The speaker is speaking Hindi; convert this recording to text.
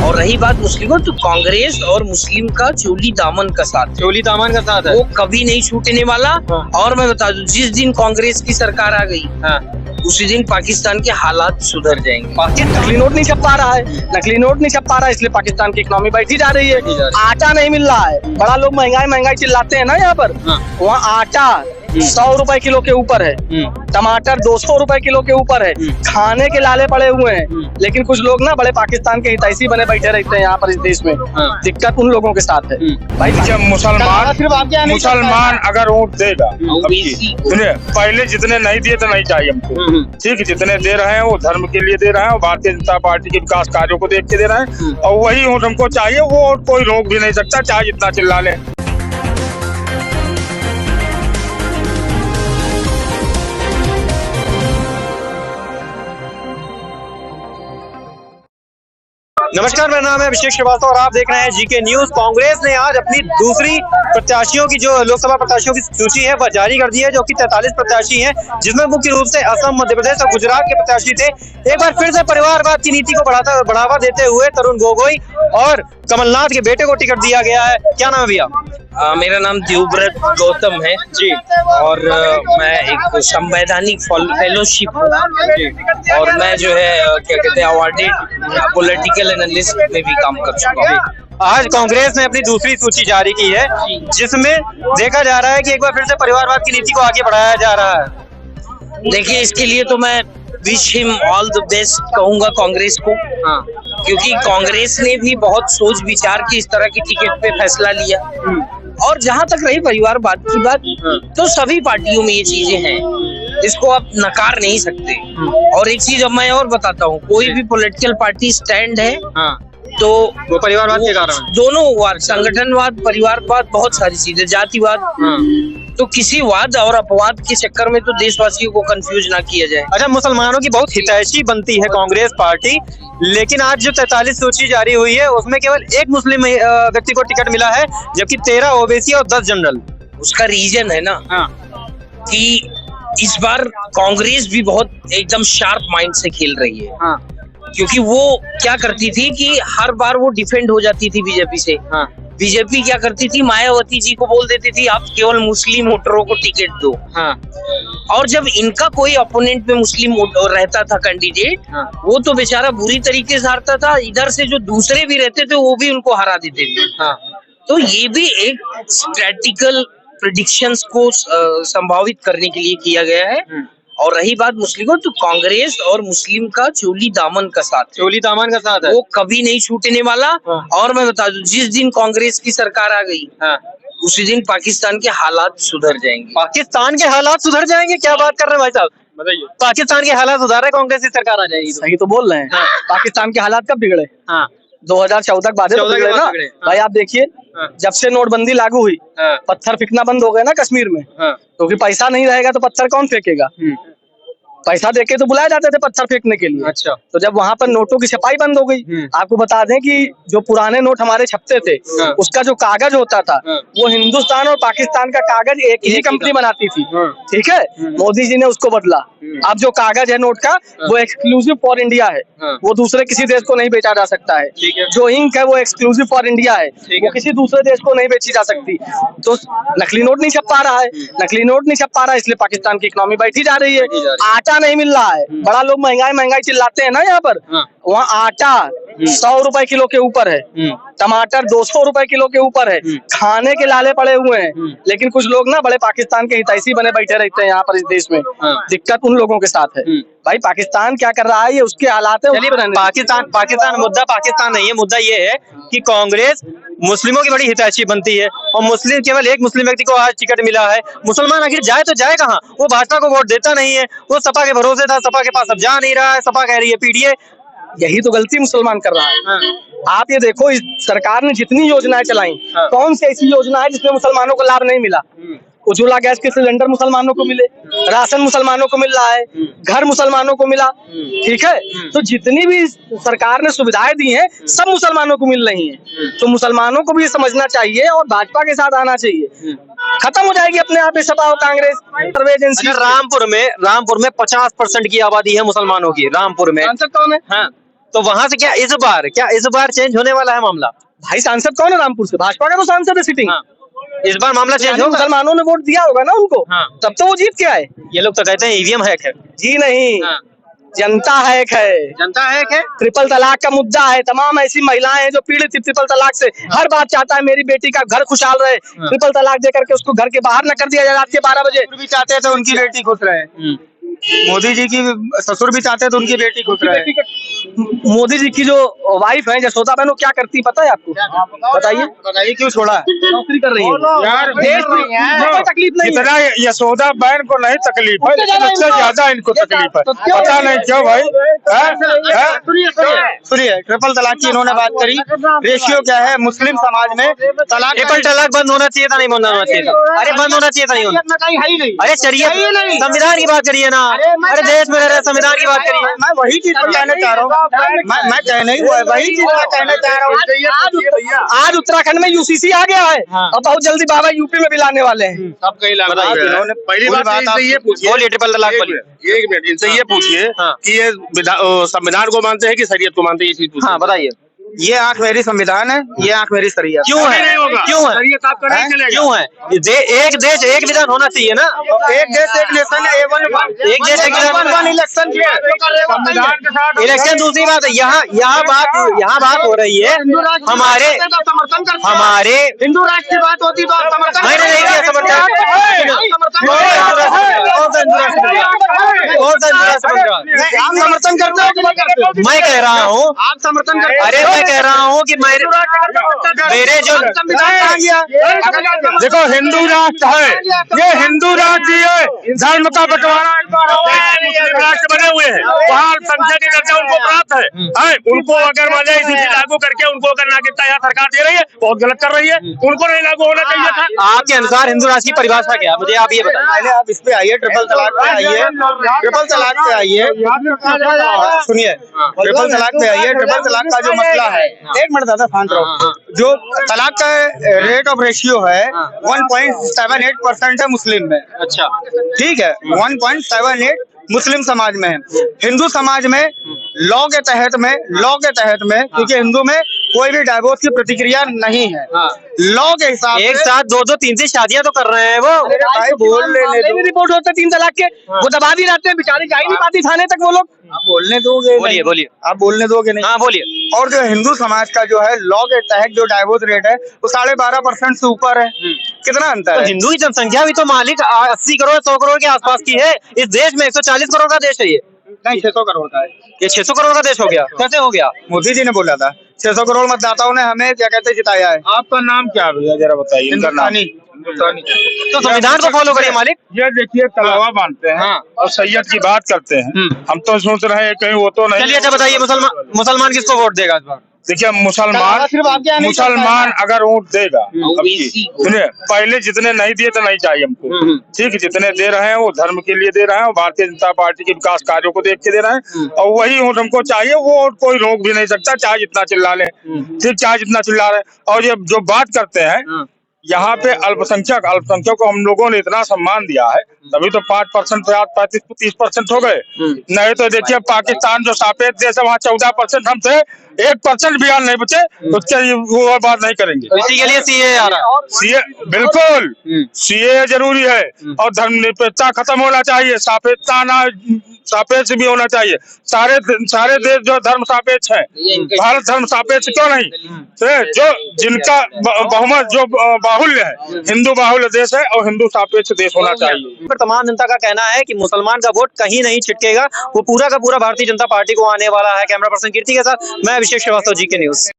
और रही बात मुस्लिमों, तो कांग्रेस और मुस्लिम का चोली दामन का साथ है, वो कभी नहीं छूटने वाला। और मैं बता दूं, जिस दिन कांग्रेस की सरकार आ गई उसी दिन पाकिस्तान के हालात सुधर जाएंगे। पाकिस्तान नकली नोट नहीं छप पा रहा है, इसलिए पाकिस्तान की इकोनॉमी बैठी जा रही है। आटा नहीं मिल रहा है, बड़ा लोग महंगाई चिल्लाते हैं ना यहाँ पर। वहाँ आटा 100 रुपए किलो के ऊपर है, टमाटर 200 रुपए किलो के ऊपर है, खाने के लाले पड़े हुए हैं। लेकिन कुछ लोग ना बड़े पाकिस्तान के हितैषी बने बैठे रहते हैं यहाँ पर इस देश में। दिक्कत उन लोगों के साथ है भाई। जब मुसलमान अगर वोट देगा, सुनिए, पहले जितने नहीं दिए तो नहीं चाहिए हमको, ठीक है। जितने दे रहे हैं वो धर्म के लिए दे रहे हैं और भारतीय जनता पार्टी के विकास कार्यों को देख के दे रहे हैं, और वही वोट हमको चाहिए। वो वोट कोई रोक भी नहीं सकता, चाहे जितना चिल्ला ले। नमस्कार, मेरा नाम है अभिषेक श्रीवास्तव और आप देख रहे हैं जीके न्यूज। कांग्रेस ने आज अपनी दूसरी प्रत्याशियों की, जो लोकसभा प्रत्याशियों की सूची है, वह जारी कर दी है, जो कि 43 प्रत्याशी हैं, जिसमें मुख्य रूप से असम, मध्य प्रदेश और गुजरात के प्रत्याशी थे। एक बार फिर से परिवारवाद की नीति को बढ़ावा देते हुए तरुण गोगोई और कमलनाथ के बेटे को टिकट दिया गया है। क्या नाम है भैया? मेरा नाम देवव्रत गौतम है जी, और मैं एक संवैधानिक फेलोशिप हूँ, और मैं जो है क्या कहते हैं अवार्डेड पॉलिटिकल एनालिस्ट में भी काम कर चुका हूँ। आज कांग्रेस ने अपनी दूसरी सूची जारी की है, जिसमें देखा जा रहा है कि एक बार फिर से परिवारवाद की नीति को आगे बढ़ाया जा रहा है। देखिए, इसके लिए तो मैं wish him all the best कहूंगा कांग्रेस को, क्योंकि कांग्रेस ने भी बहुत सोच विचार के इस तरह की टिकट पे फैसला लिया। और जहां तक रही परिवारवाद की बात, तो सभी पार्टियों में ये चीजें हैं, इसको आप नकार नहीं सकते। और एक चीज अब मैं और बताता हूँ, कोई भी पॉलिटिकल पार्टी स्टैंड है तो वो परिवारवाद के कारण, दोनों वाद, संगठनवाद, परिवारवाद, बहुत सारी चीजें, जातिवाद, तो किसी वाद और अपवाद के चक्कर में तो देशवासियों को कंफ्यूज ना किया जाए। अच्छा, मुसलमानों की बहुत हितैषी बनती है कांग्रेस पार्टी, लेकिन आज जो 43 सूची जारी हुई है उसमें केवल एक मुस्लिम व्यक्ति को टिकट मिला है, जबकि 13 ओबीसी और 10 जनरल। उसका रीजन है ना कि इस बार कांग्रेस भी बहुत एकदम शार्प माइंड से खेल रही है। क्योंकि वो क्या करती थी कि हर बार वो डिफेंड हो जाती थी बीजेपी से। बीजेपी क्या करती थी, मायावती जी को बोल देती थी आप केवल मुस्लिम वोटरों को टिकट दो। और जब इनका कोई अपोनेंट में मुस्लिम रहता था कैंडिडेट, वो तो बेचारा बुरी तरीके से हारता था, इधर से जो दूसरे भी रहते थे वो भी उनको हरा देते थे। तो ये भी एक स्ट्रेटेजिकल प्रेडिक्शंस को संभावित करने के लिए किया गया है। और रही बात मुस्लिमों, तो कांग्रेस और मुस्लिम का चोली दामन का साथ है, वो कभी नहीं छूटने वाला। और मैं बता दूं, जिस दिन कांग्रेस की सरकार आ गई उसी दिन पाकिस्तान के हालात सुधर जाएंगे। पाकिस्तान के हालात सुधर जाएंगे? क्या बात कर रहे हैं भाई साहब, बताइए। पाकिस्तान के हालात सुधार रहे कांग्रेस की सरकार आ जाएगी? सही तो बोल रहे हैं। पाकिस्तान के हालात कब बिगड़े? 2014 के बाद बिगड़े ना भाई। आप देखिए, जब से नोटबंदी लागू हुई, पत्थर फेंकना बंद हो गए ना कश्मीर में, क्योंकि पैसा नहीं रहेगा तो पत्थर कौन फेंकेगा? पैसा देके तो बुलाए जाते थे पत्थर फेंकने के लिए। अच्छा। तो जब वहां पर नोटों की छपाई बंद हो गई, आपको बता दें कि जो पुराने नोट हमारे छपते थे, उसका जो कागज होता था वो हिंदुस्तान और पाकिस्तान का कागज एक ही कंपनी बनाती थी, ठीक है। मोदी जी ने उसको बदला। अब जो कागज है नोट का, वो एक्सक्लूसिव फॉर इंडिया है, वो दूसरे किसी देश को नहीं बेचा जा सकता है। जो इंक है वो एक्सक्लूसिव फॉर इंडिया है, वो किसी दूसरे देश को नहीं बेची जा सकती। तो नकली नोट नहीं छप पा रहा है, इसलिए पाकिस्तान की इकोनॉमी बैठी जा रही है। आटा नहीं मिल रहा है, बड़ा लोग महंगाई चिल्लाते हैं ना यहाँ पर। वहाँ आटा 100 रुपए किलो के ऊपर है, टमाटर 200 रुपए किलो के ऊपर है, खाने के लाले पड़े हुए हैं। लेकिन कुछ लोग ना बड़े पाकिस्तान के हितैषी बने बैठे रहते हैं यहाँ पर इस देश में। दिक्कत उन लोगों के साथ है भाई। पाकिस्तान क्या कर रहा है ये उसके हालात है। पाकिस्तान मुद्दा पाकिस्तान नहीं है, मुद्दा ये है कि कांग्रेस मुस्लिमों की बड़ी हितैषी बनती है, और मुस्लिम, केवल एक मुस्लिम व्यक्ति को आज टिकट मिला है। मुसलमान आखिर जाए तो जाए कहाँ? वो भाजपा को वोट देता नहीं है, वो सपा के भरोसे था, सपा के पास अब जा नहीं रहा है, सपा कह रही है पीडीए। यही तो गलती मुसलमान कर रहा है। आप ये देखो, इस सरकार ने जितनी योजनाएं चलाई, कौन सी ऐसी योजना है जिसमें मुसलमानों को लाभ नहीं मिला? उज्ज्वला गैस के सिलेंडर मुसलमानों को मिले, राशन मुसलमानों को मिल रहा है, घर मुसलमानों को मिला, ठीक है। तो जितनी भी सरकार ने सुविधाएं दी हैं सब मुसलमानों को मिल रही हैं। तो मुसलमानों को भी ये समझना चाहिए और भाजपा के साथ आना चाहिए। खत्म हो जाएगी अपने आप सपा और कांग्रेस। सर्वे एजेंसी रामपुर में 50% की आबादी है मुसलमानों की। रामपुर में कौन है? तो वहां से क्या इस बार चेंज होने वाला है मामला? भाई सांसद कौन है रामपुर से? भाजपा का तो सांसद है सिटिंग। इस बार मामला चेंज होगा? मुसलमानों ने वोट दिया होगा ना उनको, तब तो वो जीत के आए। ये लोग तो कहते हैं ईवीएम हैक है। जी नहीं, जनता हैक है। जनता हैक है। ट्रिपल तलाक का मुद्दा है। तमाम ऐसी महिलाएं हैं जो पीड़ित ट्रिपल तलाक से, हर बात चाहता है मेरी बेटी का घर खुशहाल रहे। ट्रिपल तलाक दे करके उसको घर के बाहर न कर दिया जाए रात के 12 बजे। भी चाहते थे उनकी बेटी खुश रहे। मोदी जी की ससुर भी चाहते थे उनकी बेटी खुश रहे। मोदी जी की जो वाइफ है यशोदा बहन, वो क्या करती है पता है आपको? बताइए क्यों छोड़ा? नौकरी कर रही है यार। देश में कोई तकलीफ नहीं है। इतना यशोदा बहन को नहीं तकलीफ है, लेकिन उससे ज्यादा इनको तकलीफ है। पता नहीं क्यों भाई। सुनिए, ट्रिपल तलाक की इन्होंने बात करी। रेशियो क्या है मुस्लिम समाज में? तलाक ट्रिपल तलाक बंद होना चाहिए था, नहीं होना चाहिए था? अरे बंद होना चाहिए था, नहीं होना। अरे शरीयत संविधान की बात करिए ना। अरे देश में रह रहे संविधान की बात करिए। मैं वही चीज कहना चाह रहा हूँ। मैं कहना ही हुआ है, वही चीज मैं कहना चाह रहा हूँ। आज उत्तराखंड में यूसीसी आ गया है और बहुत जल्दी बाबा यूपी में भी लाने वाले हैं। पहली बात आप ये पूछिए, बोलिए ट्रिपल तलाक बोलिए। एक मिनट इनसे ये पूछिए कि ये संविधान को मानते हैं कि शरीयत को मानते हैं? ये चीज पूछिए। हाँ बताइए। ये आंख मेरी संविधान है, ये आंख मेरी शरीयत। क्यों है? क्यों है? क्यों है? एक देश एक विधान होना चाहिए ना। एक देश एक इलेक्शन है। एक देश एक विधान इलेक्शन इलेक्शन दूसरी बात है। यहाँ बात हो रही है हमारे हिंदू राष्ट्र की बात होती तो आप समर्थन मैंने नहीं किया आप समर्थन करते हो? मैं कह रहा हूँ, आप समर्थन करते हो? अरे मैं कह रहा हूँ कि मेरे जो देखो हिंदू राष्ट्र है, ये हिंदू राज्य है, धर्म का बंटवारा राष्ट्र बने हुए हैं, वहाँ अल्पसंख्यक के दर्जा उनको प्राप्त है। उनको अगर मान लिया इसी लागू करके उनको अगर नागरिकता यहाँ सरकार दे रही है, बहुत गलत कर रही है। उनको नहीं लागू होना चाहिए था। आपके अनुसार हिंदू राष्ट्र की परिभाषा क्या है, मुझे आप ये बताइए। पहले आप इस पे आइए, ट्रिपल तलाक पे आइए। ट्रिपल तलाक पे आइए, सुनिए, ट्रिपल तलाक पे आइए। ट्रिपल तलाक का जो मसला है, एक मिनट दादा शांत रहो। जो तलाक का रेट ऑफ रेशियो है 1.78% है मुस्लिम में। अच्छा ठीक है, 1.78 मुस्लिम समाज में है। हिंदू समाज में लॉ के तहत में क्योंकि हिंदू में कोई भी डाइवोर्स की प्रतिक्रिया नहीं है। लॉ के हिसाब से एक साथ 2-2 3-3 शादियां तो कर रहे हैं वो। भाई बोल ले रिपोर्ट होता है 3 तलाक के, वो दबा भी रहते हैं, बेचारी जा ही नहीं पाती थाने तक वो लोग। आप बोलने दोगे? बोलिए। आप बोलने दोगे नहीं? हाँ बोलिए। और जो हिंदू समाज का जो है लॉ के तहत जो डाइवोर्स रेट है वो 12.5% से ऊपर है। कितना अंतर तो है? हिंदू की जनसंख्या भी तो मालिक 80 करोड़ 100 करोड़ के आसपास की है। इस देश में 140 करोड़ का देश है ये। नहीं, 600 करोड़ का है। ये 600 करोड़ का देश हो गया, कैसे हो गया? मोदी जी ने बोला था 600 करोड़ मतदाताओं ने हमें क्या कहते जिताया है। आपका नाम क्या भैया जरा बताइए? हिंदुस्तानी। तो संविधान को फॉलो करिए मालिक। ये देखिए तलावा बांधते हैं और सैयद की बात करते हैं। हम तो सोच रहे हैं कहीं वो तो नहीं। चलिए अच्छा बताइए, मुसलमान किसको वोट देगा इस बार? देखिए मुसलमान अगर वोट देगा, सुनिए, पहले जितने नहीं दिए तो नहीं चाहिए हमको। ठीक है, जितने दे रहे हैं वो धर्म के लिए दे रहे हैं और भारतीय जनता पार्टी के विकास कार्यों को देख के दे रहे हैं, और वही वोट हमको चाहिए। वो वोट कोई रोक भी नहीं सकता, चाहे जितना चिल्ला ले। ठीक, चाहे जितना चिल्ला रहे। और ये जो बात करते हैं यहाँ पे अल्पसंख्यक को हम लोगों ने इतना सम्मान दिया है, तभी तो 5% पे आज 35-30% हो गए। नहीं तो देखिए पाकिस्तान जो सापेक्ष देश है वहाँ 14%, हमसे 1% भी नहीं बचे, उसके वो बात नहीं करेंगे। इसी के लिए सीए आ रहा है। सीए बिल्कुल, सीए जरूरी है और धर्मनिरपेक्षता खत्म होना चाहिए, सापेक्ष भी होना चाहिए। सारे देश जो धर्म सापेक्ष है, भारत धर्म सापेक्ष क्यों नहीं? जो जिनका बहुमत जो बाहुल्य है, हिंदू बाहुल्य देश है और हिंदू सापेक्ष देश होना चाहिए। पर तमाम जनता का कहना है कि मुसलमान का वोट कहीं नहीं छिटकेगा, वो पूरा का पूरा भारतीय जनता पार्टी को आने वाला है। कैमरा पर्सन कीर्ति के साथ मैं अभिषेक श्रीवास्तव, GK न्यूज।